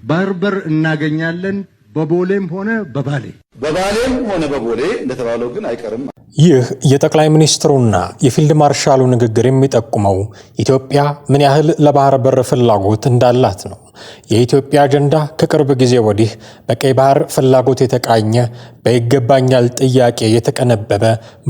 ባህር በር እናገኛለን በቦሌም ሆነ በባሌ እንደተባለው ግን አይቀርም። ይህ የጠቅላይ ሚኒስትሩና የፊልድ ማርሻሉ ንግግር የሚጠቁመው ኢትዮጵያ ምን ያህል ለባህር በር ፍላጎት እንዳላት ነው። የኢትዮጵያ አጀንዳ ከቅርብ ጊዜ ወዲህ በቀይ ባህር ፍላጎት የተቃኘ በይገባኛል ጥያቄ የተቀነበበ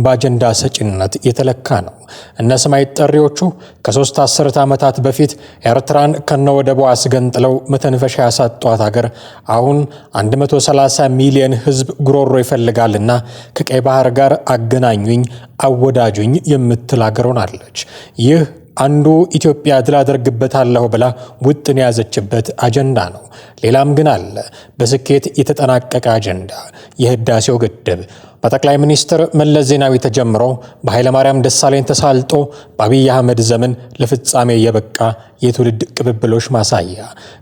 በአጀንዳ ሰጪነት የተለካ ነው። እነ ሰማይ ጠሪዎቹ ከ3 አስርት ዓመታት በፊት ኤርትራን ከነወደቧ አስገንጥለው መተንፈሻ ያሳጧት ሀገር አሁን 130 ሚሊዮን ሕዝብ ጉሮሮ ይፈልጋልና ከቀይ ባህር ጋር አገናኙኝ፣ አወዳጁኝ የምትል ሀገር ሆናለች። ይህ አንዱ ኢትዮጵያ ድል አደርግበታለሁ ብላ ውጥን ያዘችበት አጀንዳ ነው። ሌላም ግን አለ፣ በስኬት የተጠናቀቀ አጀንዳ፣ የህዳሴው ግድብ በጠቅላይ ሚኒስትር መለስ ዜናዊ ተጀምሮ በኃይለማርያም ደሳለኝ ተሳልጦ በአብይ አህመድ ዘመን ለፍጻሜ የበቃ የትውልድ ቅብብሎች ማሳያ።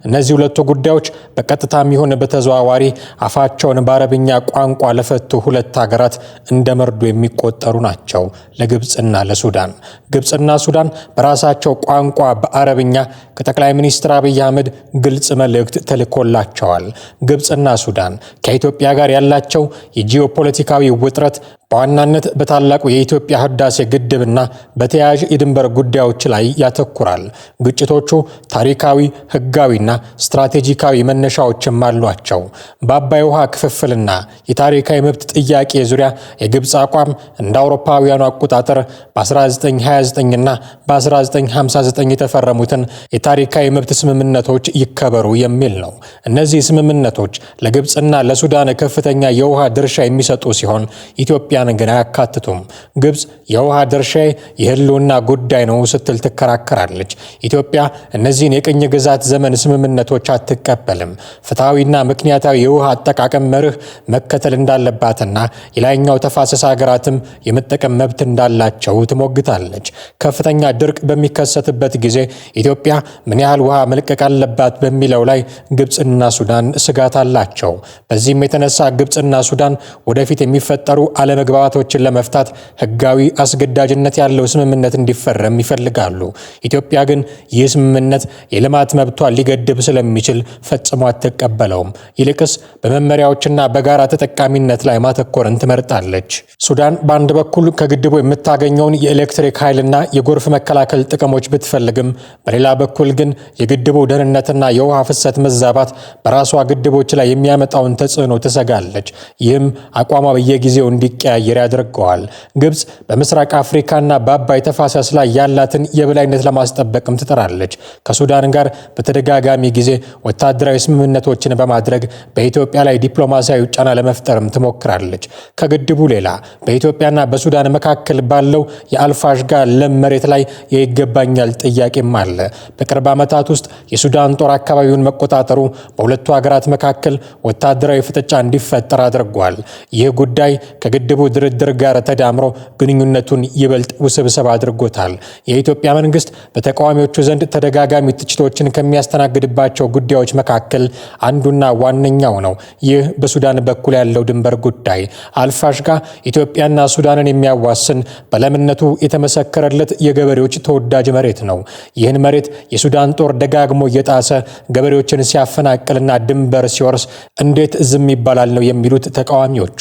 እነዚህ ሁለቱ ጉዳዮች በቀጥታም ይሁን በተዘዋዋሪ አፋቸውን በአረብኛ ቋንቋ ለፈቱ ሁለት ሀገራት እንደ መርዶ የሚቆጠሩ ናቸው ለግብፅና ለሱዳን። ግብፅና ሱዳን በራሳቸው ቋንቋ በአረብኛ ከጠቅላይ ሚኒስትር አብይ አህመድ ግልጽ መልእክት ተልኮላቸዋል። ግብፅና ሱዳን ከኢትዮጵያ ጋር ያላቸው የጂኦፖለቲካዊ ውጥረት በዋናነት በታላቁ የኢትዮጵያ ህዳሴ ግድብና በተያያዥ የድንበር ጉዳዮች ላይ ያተኩራል። ግጭቶቹ ታሪካዊ፣ ህጋዊና ስትራቴጂካዊ መነሻዎችም አሏቸው። በአባይ ውሃ ክፍፍልና የታሪካዊ መብት ጥያቄ ዙሪያ የግብፅ አቋም እንደ አውሮፓውያኑ አቆጣጠር በ1929ና በ1959 የተፈረሙትን የታሪካዊ መብት ስምምነቶች ይከበሩ የሚል ነው። እነዚህ ስምምነቶች ለግብፅና ለሱዳን ከፍተኛ የውሃ ድርሻ የሚሰጡ ሲሆን ኢትዮጵያን ግን አያካትቱም። ግብፅ የውሃ ድርሻዬ የህልውና ጉዳይ ነው ስትል ትከራከራለች። ኢትዮጵያ እነዚህን የቅኝ ግዛት ዘመን ስምምነቶች አትቀበልም። ፍትሐዊና ምክንያታዊ የውሃ አጠቃቀም መርህ መከተል እንዳለባትና የላይኛው ተፋሰስ ሀገራትም የመጠቀም መብት እንዳላቸው ትሞግታለች። ከፍተኛ ድርቅ በሚከሰትበት ጊዜ ኢትዮጵያ ምን ያህል ውሃ መልቀቅ አለባት በሚለው ላይ ግብፅና ሱዳን ስጋት አላቸው። በዚህም የተነሳ ግብፅና ሱዳን ወደፊት የሚፈጠሩ አለመግባባቶችን ለመፍታት ህጋዊ አስገዳጅነት ያለው ስምምነት እንዲፈረም ይፈልጋሉ። ኢትዮጵያ ግን ይህ ስምምነት የልማት መብቷን ሊገድብ ስለሚችል ፈጽሞ አትቀበለውም። ይልቅስ በመመሪያዎችና በጋራ ተጠቃሚነት ላይ ማተኮርን ትመርጣለች። ሱዳን በአንድ በኩል ከግድቡ የምታገኘውን የኤሌክትሪክ ኃይልና የጎርፍ መከላከል ጥቅሞች ብትፈልግም፣ በሌላ በኩል ግን የግድቡ ደህንነትና የውሃ ፍሰት መዛባት በራሷ ግድቦች ላይ የሚያመጣውን ተጽዕኖ ትሰጋለች። ይህም አቋሟ በየጊዜው እንዲቀያየር ያደርገዋል። ግብፅ በምስራቅ አፍሪካና በአባይ ተፋሰስ ላይ ያላትን የበላይነት ለማስጠበቅም ትጥራለች። ከሱዳን ጋር በተደጋጋሚ ጊዜ ወታደራዊ ስምምነቶችን በማድረግ በኢትዮጵያ ላይ ዲፕሎማሲያዊ ጫና ለመፍጠርም ትሞክራለች። ከግድቡ ሌላ በኢትዮጵያና በሱዳን መካከል ባለው የአልፋሽጋ ለም መሬት ላይ የይገባኛል ጥያቄም አለ። በቅርብ ዓመታት ውስጥ የሱዳን ጦር አካባቢውን መቆጣጠሩ በሁለቱ ሀገራት መካከል ወታደራዊ ፍጥጫ እንዲፈጠር አድርጓል። ይህ ጉዳይ ከግድቡ ድርድር ጋር ተዳምሮ ግንኙነቱን ይበልጥ ውስብስብ አድርጎታል። የኢትዮጵያ መንግስት በተቃዋሚዎቹ ዘንድ ተደጋጋሚ ትችቶችን ከሚያስተናግድባቸው ጉዳዮች መካከል አንዱና ዋነኛው ነው። ይህ በሱዳን በኩል ያለው ድንበር ጉዳይ። አልፋሽጋ ኢትዮጵያና ሱዳንን የሚያዋስን በለምነቱ የተመሰከረለት የገበሬዎች ተወዳጅ መሬት ነው። ይህን መሬት የሱዳን ጦር ደጋግሞ እየጣሰ ገበሬዎችን ሲያፈናቅልና ድንበር ሲወርስ እንዴት ዝም ይባላል ነው የሚሉት ተቃዋሚዎቹ።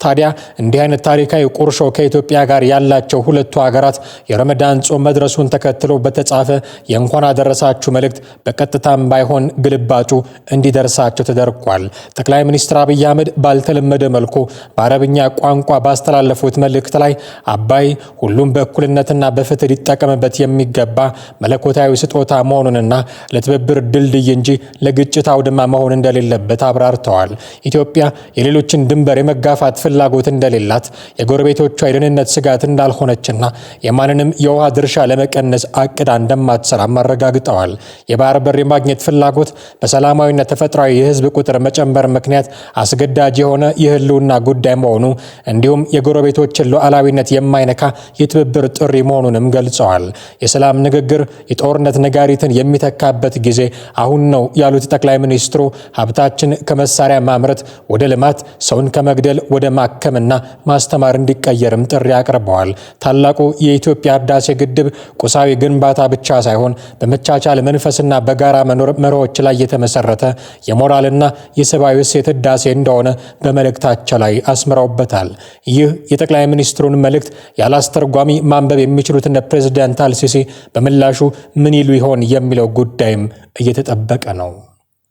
ታዲያ እንዲህ አይነት ታሪካዊ ቁርሾ ከኢትዮጵያ ጋር ያላቸው ሁለቱ ሀገራት የረመዳን ጾም መድረሱን ተከትሎ በተጻፈ የእንኳን አደረሳችሁ መልእክት በቀጥታም ባይሆን ግልባጩ እንዲደርሳቸው ተደርጓል። ጠቅላይ ሚኒስትር አብይ አህመድ ባልተለመደ መልኩ በአረብኛ ቋንቋ ባስተላለፉት መልእክት ላይ አባይ ሁሉም በእኩልነትና በፍትህ ሊጠቀምበት የሚገባ መለኮታዊ ስጦታ መሆኑንና ለትብብር ድልድይ እንጂ ለግጭት አውድማ መሆን እንደሌለበት አብራርተዋል። ኢትዮጵያ የሌሎችን ድንበር የመጋፋት ፍላጎት እንደሌላት፣ የጎረቤቶቿ የደህንነት ስጋት እንዳልሆነችና የማንንም የውሃ ድርሻ ለመቀነስ አቅዳ እንደማትሰራም አረጋግጠዋል። የባህር በር የማግኘት ፍላጎት በሰላማዊና ተፈጥሯዊ የህዝብ ቁጥር መጨመር ምክንያት አስገዳጅ የሆነ የህልውና ጉዳይ መሆኑ እንዲሁም የጎረቤቶችን ሉዓላዊነት የማይነካ የትብብር ጥሪ መሆኑንም ገልጸዋል። የሰላም ንግግር የጦርነት ነጋሪትን የሚተካበት ጊዜ አሁን ነው ያሉት ጠቅላይ ሚኒስትሩ ሀብታችን ከመሳሪያ ማምረት ወደ ልማት፣ ሰውን ከመግደል ወደ ማከምና ማስተማር እንዲቀየርም ጥሪ አቅርበዋል። ታላቁ የኢትዮጵያ ህዳሴ ግድብ ቁሳዊ ግንባታ ብቻ ሳይሆን በመቻቻል መንፈስና በጋራ መኖር መርሆች ላይ የተመሰረተ የሞራልና የሰብአዊ እሴት ህዳሴ እንደሆነ በመልእክታቸው ላይ አስምረውበታል። ይህ የጠቅላይ ሚኒስትሩን መልእክት ያላስተርጓሚ ማንበብ የሚችሉት እነ ፕሬዝዳንት አልሲሲ በምላሹ ምን ይሉ ይሆን የሚለው ጉዳይም እየተጠበቀ ነው።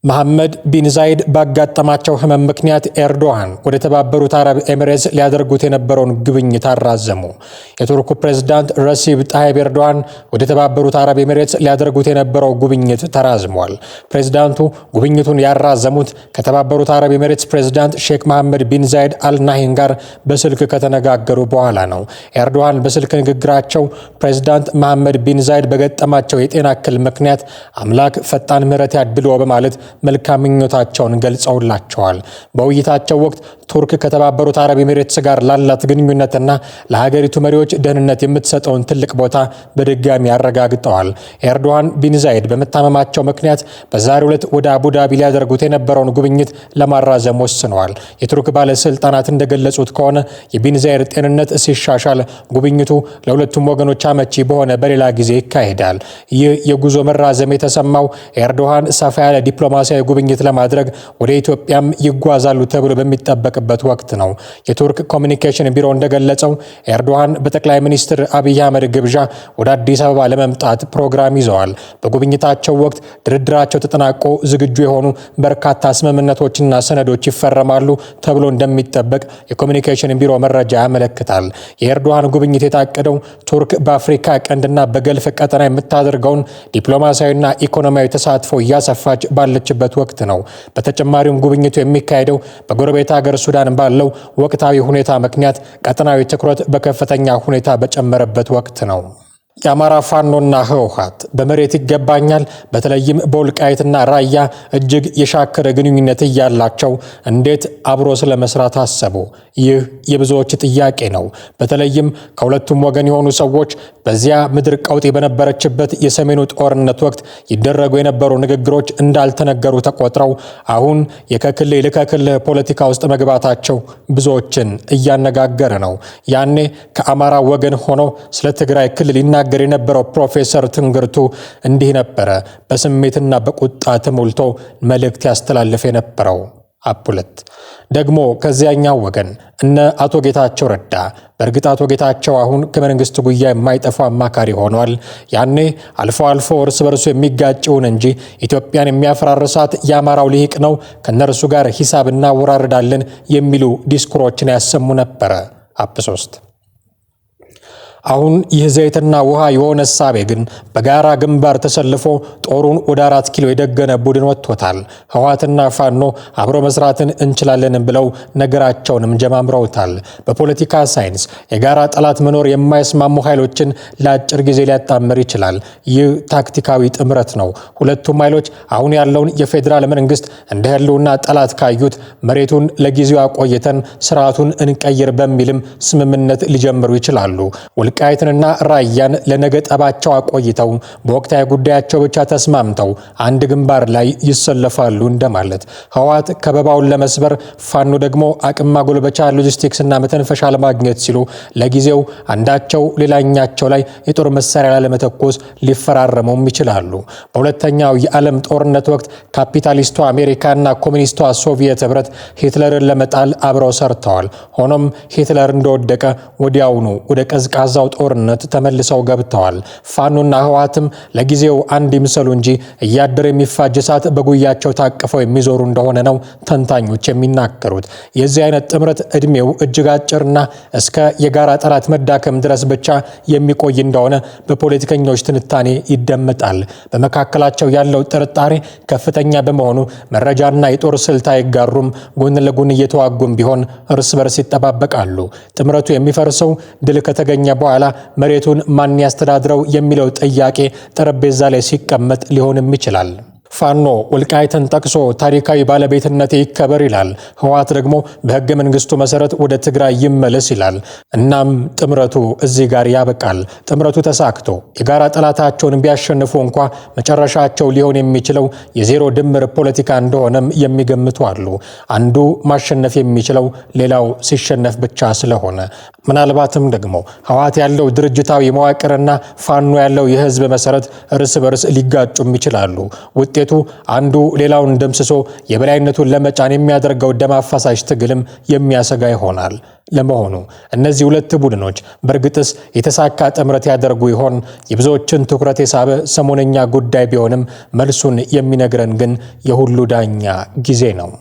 መሐመድ ቢን ዛይድ ባጋጠማቸው ህመም ምክንያት ኤርዶሃን ወደ ተባበሩት አረብ ኤሚሬትስ ሊያደርጉት የነበረውን ጉብኝት አራዘሙ። የቱርኩ ፕሬዝዳንት ረሲብ ጣይብ ኤርዶሃን ወደ ተባበሩት አረብ ኤሚሬትስ ሊያደርጉት የነበረው ጉብኝት ተራዝሟል። ፕሬዝዳንቱ ጉብኝቱን ያራዘሙት ከተባበሩት አረብ ኤሚሬትስ ፕሬዝዳንት ሼክ መሐመድ ቢን ዛይድ አልናሂን ጋር በስልክ ከተነጋገሩ በኋላ ነው። ኤርዶሃን በስልክ ንግግራቸው ፕሬዝዳንት መሐመድ ቢን ዛይድ በገጠማቸው የጤና እክል ምክንያት አምላክ ፈጣን ምህረት ያድልዎ በማለት መልካም ምኞታቸውን ገልጸውላቸዋል። በውይይታቸው ወቅት ቱርክ ከተባበሩት አረብ ኤሚሬትስ ጋር ላላት ግንኙነትና ለሀገሪቱ መሪዎች ደህንነት የምትሰጠውን ትልቅ ቦታ በድጋሚ አረጋግጠዋል። ኤርዶሃን ቢን ዛይድ በመታመማቸው ምክንያት በዛሬው ዕለት ወደ አቡዳቢ ሊያደርጉት የነበረውን ጉብኝት ለማራዘም ወስነዋል። የቱርክ ባለስልጣናት እንደገለጹት ከሆነ የቢን ዛይድ ጤንነት ሲሻሻል ጉብኝቱ ለሁለቱም ወገኖች አመቺ በሆነ በሌላ ጊዜ ይካሄዳል። ይህ የጉዞ መራዘም የተሰማው ኤርዶሃን ሰፋ ያለ ዲፕሎማሲያዊ ጉብኝት ለማድረግ ወደ ኢትዮጵያም ይጓዛሉ ተብሎ በሚጠበቅበት ወቅት ነው። የቱርክ ኮሚኒኬሽን ቢሮ እንደገለጸው ኤርዶሃን በጠቅላይ ሚኒስትር አብይ አህመድ ግብዣ ወደ አዲስ አበባ ለመምጣት ፕሮግራም ይዘዋል። በጉብኝታቸው ወቅት ድርድራቸው ተጠናቆ ዝግጁ የሆኑ በርካታ ስምምነቶችና ሰነዶች ይፈረማሉ ተብሎ እንደሚጠበቅ የኮሚኒኬሽን ቢሮ መረጃ ያመለክታል። የኤርዶሃን ጉብኝት የታቀደው ቱርክ በአፍሪካ ቀንድና በገልፍ ቀጠና የምታደርገውን ዲፕሎማሲያዊና ኢኮኖሚያዊ ተሳትፎ እያሰፋች ባለችበት ወቅት ነው። በተጨማሪም ጉብኝቱ የሚካሄደው በጎረቤት ሀገር ሱዳን ባለው ወቅታዊ ሁኔታ ምክንያት ቀጠናዊ ትኩረት በከፍተኛ ሁኔታ በጨመረበት ወቅት ነው። የአማራ ፋኖና ህወሓት በመሬት ይገባኛል በተለይም በወልቃይትና ራያ እጅግ የሻከረ ግንኙነት እያላቸው እንዴት አብሮ ስለመስራት አሰቡ? ይህ የብዙዎች ጥያቄ ነው። በተለይም ከሁለቱም ወገን የሆኑ ሰዎች በዚያ ምድር ቀውጢ በነበረችበት የሰሜኑ ጦርነት ወቅት ይደረጉ የነበሩ ንግግሮች እንዳልተነገሩ ተቆጥረው አሁን የከክልል ከክልል ፖለቲካ ውስጥ መግባታቸው ብዙዎችን እያነጋገረ ነው። ያኔ ከአማራ ወገን ሆኖ ስለ ትግራይ ክልል ይናገር የነበረው ፕሮፌሰር ትንግርቱ እንዲህ ነበረ በስሜትና በቁጣ ተሞልቶ መልእክት ያስተላልፍ የነበረው። አፑለት ደግሞ ከዚያኛው ወገን እነ አቶ ጌታቸው ረዳ። በእርግጥ አቶ ጌታቸው አሁን ከመንግስት ጉያ የማይጠፋ አማካሪ ሆኗል። ያኔ አልፎ አልፎ እርስ በርሱ የሚጋጭውን እንጂ ኢትዮጵያን የሚያፈራርሳት የአማራው ልሂቅ ነው፣ ከነርሱ ጋር ሂሳብ እናወራርዳለን የሚሉ ዲስኩሮችን ያሰሙ ነበረ። አፕ3 አሁን ይህ ዘይትና ውሃ የሆነ ሳቤ ግን በጋራ ግንባር ተሰልፎ ጦሩን ወደ 4 ኪሎ የደገነ ቡድን ወጥቶታል። ህወሓትና ፋኖ አብሮ መስራትን እንችላለን ብለው ነገራቸውንም ጀማምረውታል። በፖለቲካ ሳይንስ የጋራ ጠላት መኖር የማይስማሙ ኃይሎችን ለአጭር ጊዜ ሊያጣምር ይችላል። ይህ ታክቲካዊ ጥምረት ነው። ሁለቱም ኃይሎች አሁን ያለውን የፌዴራል መንግስት እንደ ህልውና ጠላት ካዩት መሬቱን ለጊዜው አቆይተን ስርዓቱን እንቀይር በሚልም ስምምነት ሊጀምሩ ይችላሉ። ወልቃይትንና ራያን ለነገ ጠባቸው አቆይተው በወቅታዊ ጉዳያቸው ብቻ ተስማምተው አንድ ግንባር ላይ ይሰለፋሉ እንደማለት። ህወሓት ከበባውን ለመስበር፣ ፋኖ ደግሞ አቅም ማጎልበቻ ሎጂስቲክስና መተንፈሻ ለማግኘት ሲሉ ለጊዜው አንዳቸው ሌላኛቸው ላይ የጦር መሳሪያ ለመተኮስ ሊፈራረሙም ይችላሉ። በሁለተኛው የዓለም ጦርነት ወቅት ካፒታሊስቷ አሜሪካና ኮሚኒስቷ ሶቪየት ህብረት ሂትለርን ለመጣል አብረው ሰርተዋል። ሆኖም ሂትለር እንደወደቀ ወዲያውኑ ወደ ቀዝቃዛው ጦርነት ተመልሰው ገብተዋል። ፋኖና ህወሓትም ለጊዜው አንድ ይምሰሉ እንጂ እያደረ የሚፋጅ እሳት በጉያቸው ታቅፈው የሚዞሩ እንደሆነ ነው ተንታኞች የሚናገሩት። የዚህ አይነት ጥምረት እድሜው እጅግ አጭርና እስከ የጋራ ጠላት መዳከም ድረስ ብቻ የሚቆይ እንደሆነ በፖለቲከኞች ትንታኔ ይደመጣል። በመካከላቸው ያለው ጥርጣሬ ከፍተኛ በመሆኑ መረጃና የጦር ስልት አይጋሩም። ጎን ለጎን እየተዋጉም ቢሆን እርስ በርስ ይጠባበቃሉ። ጥምረቱ የሚፈርሰው ድል ከተገኘ በኋላ መሬቱን ማን ያስተዳድረው የሚለው ጥያቄ ጠረጴዛ ላይ ሲቀመጥ ሊሆንም ይችላል። ፋኖ ወልቃይትን ጠቅሶ ታሪካዊ ባለቤትነት ይከበር ይላል። ህወሓት ደግሞ በህገ መንግስቱ መሰረት ወደ ትግራይ ይመለስ ይላል። እናም ጥምረቱ እዚህ ጋር ያበቃል። ጥምረቱ ተሳክቶ የጋራ ጠላታቸውን ቢያሸንፉ እንኳ መጨረሻቸው ሊሆን የሚችለው የዜሮ ድምር ፖለቲካ እንደሆነም የሚገምቱ አሉ። አንዱ ማሸነፍ የሚችለው ሌላው ሲሸነፍ ብቻ ስለሆነ ምናልባትም ደግሞ ህወሓት ያለው ድርጅታዊ መዋቅርና ፋኖ ያለው የህዝብ መሰረት እርስ በርስ ሊጋጩም ይችላሉ። ውጤቱ አንዱ ሌላውን ደምስሶ የበላይነቱን ለመጫን የሚያደርገው ደም አፋሳሽ ትግልም የሚያሰጋ ይሆናል። ለመሆኑ እነዚህ ሁለት ቡድኖች በእርግጥስ የተሳካ ጥምረት ያደርጉ ይሆን? የብዙዎችን ትኩረት የሳበ ሰሞነኛ ጉዳይ ቢሆንም መልሱን የሚነግረን ግን የሁሉ ዳኛ ጊዜ ነው።